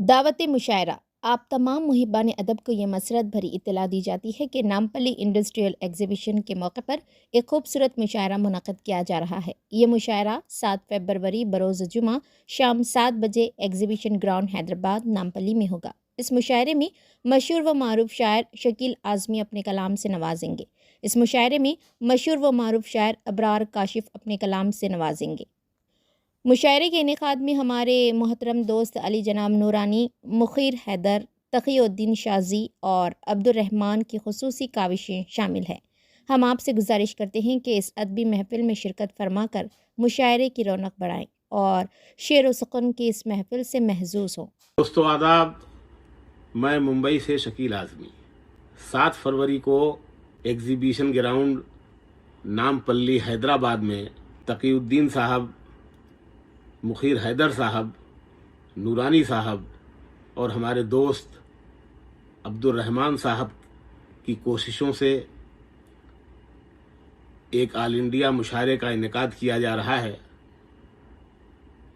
दावत मुशायरा। आप तमाम मुहिबान अदब को ये मसरत भरी इत्तला दी जाती है कि नामपल्ली इंडस्ट्रियल एग्जीबिशन के मौके पर एक खूबसूरत मुशायरा मुनक़्क़द किया जा रहा है। ये मुशायरा 7 फरवरी बरोज़ जुमा शाम 7 बजे एग्जीबिशन ग्राउंड हैदराबाद नामपल्ली में होगा। इस मुशायरे में मशहूर व मारूफ शायर शकील आज़मी अपने कलाम से नवाजेंगे। इस मुशायरे में मशहूर व मारूफ शायर अबरार काशिफ अपने कलाम से नवाजेंगे। मुशायरे के इनेकाद में हमारे मोहतरम दोस्त अली जनाब नूरानी, मुखीर हैदर, तक़ीउद्दीन शाज़ी और अब्दुर्रहमान की खुसूसी काविशें शामिल हैं। हम आपसे गुजारिश करते हैं कि इस अदबी महफ़िल में शिरकत फरमा कर मुशायरे की रौनक बढ़ाएँ और शेर व सुकून की इस महफ़िल से महजूज़ हों। दोस्तों आदाब, मैं मुंबई से शकील आज़मी 7 फरवरी को एग्जीबिशन ग्राउंड नामपल्ली हैदराबाद में तक़ीउद्दीन साहब, मुखीर हैदर साहब, नूरानी साहब और हमारे दोस्त अब्दुर्रहमान साहब की कोशिशों से एक ऑल इंडिया मुशायरे का इनेकाद किया जा रहा है।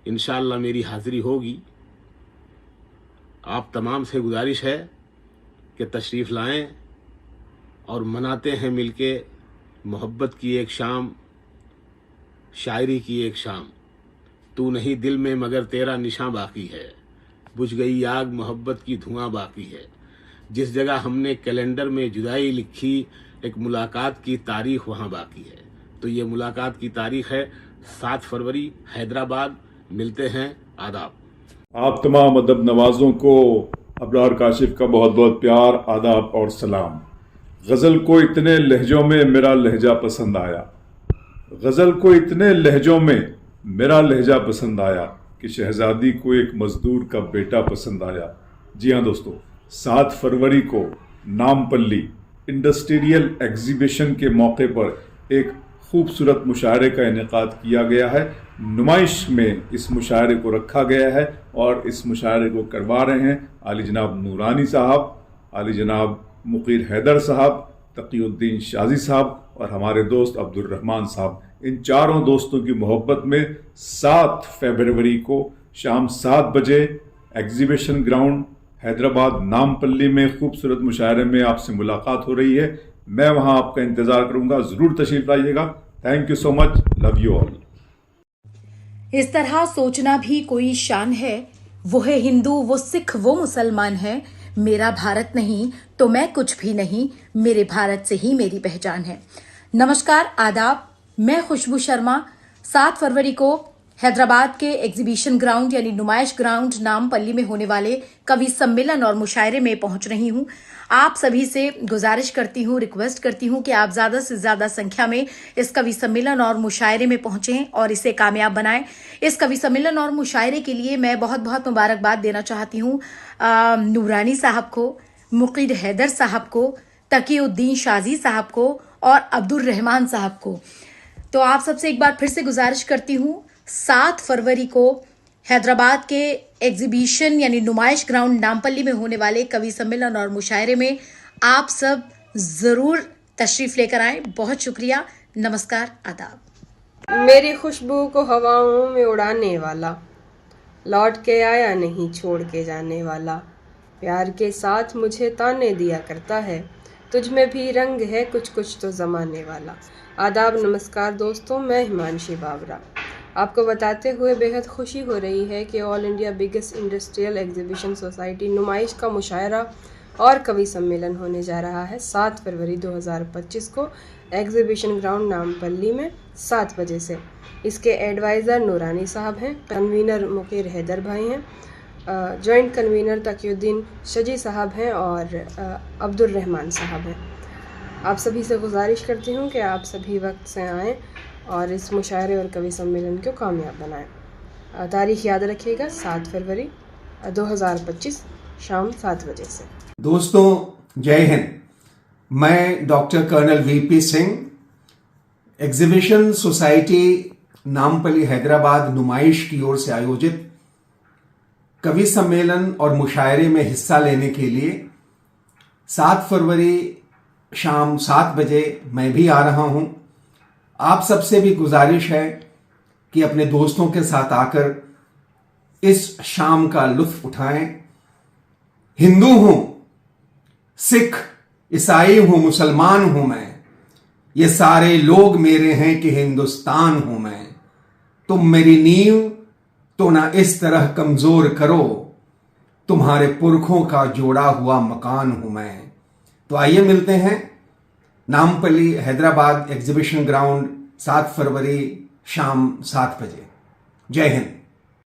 इंशाअल्लाह मेरी हाज़िरी होगी। आप तमाम से गुजारिश है कि तशरीफ़ लाएं और मनाते हैं मिलके मोहब्बत की एक शाम, शायरी की एक शाम। तू नहीं दिल में मगर तेरा निशां बाकी है, बुझ गई आग मोहब्बत की धुआं बाकी है। जिस जगह हमने कैलेंडर में जुदाई लिखी, एक मुलाकात की तारीख वहाँ बाकी है। तो ये मुलाकात की तारीख है 7 फरवरी हैदराबाद। मिलते हैं। आदाब। आप तमाम अदब नवाज़ों को अबरार काशिफ का बहुत बहुत प्यार, आदाब और सलाम। गज़ल को इतने लहजों में मेरा लहजा पसंद आया, गज़ल को इतने लहजों में मेरा लहजा पसंद आया कि शहजादी को एक मज़दूर का बेटा पसंद आया। जी हाँ दोस्तों, 7 फरवरी को नामपल्ली इंडस्ट्रियल एग्जीबिशन के मौके पर एक खूबसूरत मुशायरे का इनेकाद किया गया है। नुमाइश में इस मुशायरे को रखा गया है और इस मुशायरे को करवा रहे हैं आली जनाब नूरानी साहब, आली जनाब मुखीर हैदर साहब, तक़ीउद्दीन शाज़ी साहब और हमारे दोस्त अब्दुर्रहमान साहब। इन चारों दोस्तों की मोहब्बत में 7 फरवरी को शाम 7 बजे एग्जीबिशन ग्राउंड हैदराबाद नामपल्ली में खूबसूरत मुशायरे में आपसे मुलाकात हो रही है। मैं वहां आपका इंतज़ार करूंगा, ज़रूर तशरीफ़ लाइएगा। Thank you so much, love you all. इस तरह सोचना भी कोई शान है, वो है हिंदू, वो सिख, वो मुसलमान है। मेरा भारत नहीं तो मैं कुछ भी नहीं, मेरे भारत से ही मेरी पहचान है। नमस्कार, आदाब। मैं खुशबू शर्मा 7 फरवरी को हैदराबाद के एग्जीबिशन ग्राउंड यानी नुमाइश ग्राउंड नामपल्ली में होने वाले कवि सम्मेलन और मुशायरे में पहुंच रही हूं। आप सभी से गुजारिश करती हूं, रिक्वेस्ट करती हूं कि आप ज्यादा से ज्यादा संख्या में इस कवि सम्मेलन और मुशायरे में पहुंचें और इसे कामयाब बनाएं। इस कवि सम्मेलन और मुशायरे के लिए मैं बहुत बहुत मुबारकबाद देना चाहती हूं नूरानी साहब को, मुखीर हैदर साहब को, तक़ीउद्दीन शाज़ी साहब को और अब्दुर्रहमान साहब को। तो आप सबसे एक बार फिर से गुजारिश करती हूँ, 7 फरवरी को हैदराबाद के एग्जीबिशन यानी नुमाइश ग्राउंड नामपल्ली में होने वाले कवि सम्मेलन और मुशायरे में आप सब जरूर तशरीफ लेकर आए। बहुत शुक्रिया। नमस्कार, आदाब। मेरी खुशबू को हवाओं में उड़ाने वाला, लौट के आया नहीं छोड़ के जाने वाला, प्यार के साथ मुझे ताने दिया करता है, तुझ में भी रंग है कुछ कुछ तो ज़माने वाला। आदाब, नमस्कार दोस्तों, मैं हिमांशी बाबरा। आपको बताते हुए बेहद खुशी हो रही है कि all India biggest industrial exhibition society नुमाइश का मुशायरा और कवि सम्मेलन होने जा रहा है 7 फरवरी 2025 को एग्जीबिशन ग्राउंड नामपल्ली में 7 बजे से। इसके एडवाइज़र नूरानी साहब हैं, कन्वीनर मुखीर हैदर भाई हैं, जॉइंट कन्वीनर तक़ीउद्दीन शाज़ी साहब हैं और अब्दुर्रहमान साहब हैं। आप सभी से गुजारिश करती हूँ कि आप सभी वक्त से आएँ और इस मुशायरे और कवि सम्मेलन को कामयाब बनाएं। तारीख याद रखिएगा, 7 फरवरी 2025 शाम 7 बजे से। दोस्तों जय हिंद। मैं doctor colonel V P Singh, exhibition society Nampally Hyderabad Numaish की ओर से आयोजित कवि सम्मेलन और मुशायरे में हिस्सा लेने के लिए 7 फरवरी शाम 7 बजे मैं भी आ रहा हूं। आप सबसे भी गुजारिश है कि अपने दोस्तों के साथ आकर इस शाम का लुत्फ उठाएं हिंदू हूं, सिख, ईसाई हूं, मुसलमान हूं मैं, ये सारे लोग मेरे हैं कि हिंदुस्तान हूं मैं। तुम मेरी नींव तो ना इस तरह कमजोर करो, तुम्हारे पुरखों का जोड़ा हुआ मकान हूं मैं। तो आइए मिलते हैं नामपल्ली हैदराबाद एग्जीबिशन ग्राउंड 7 फरवरी शाम 7 बजे। जय हिंद।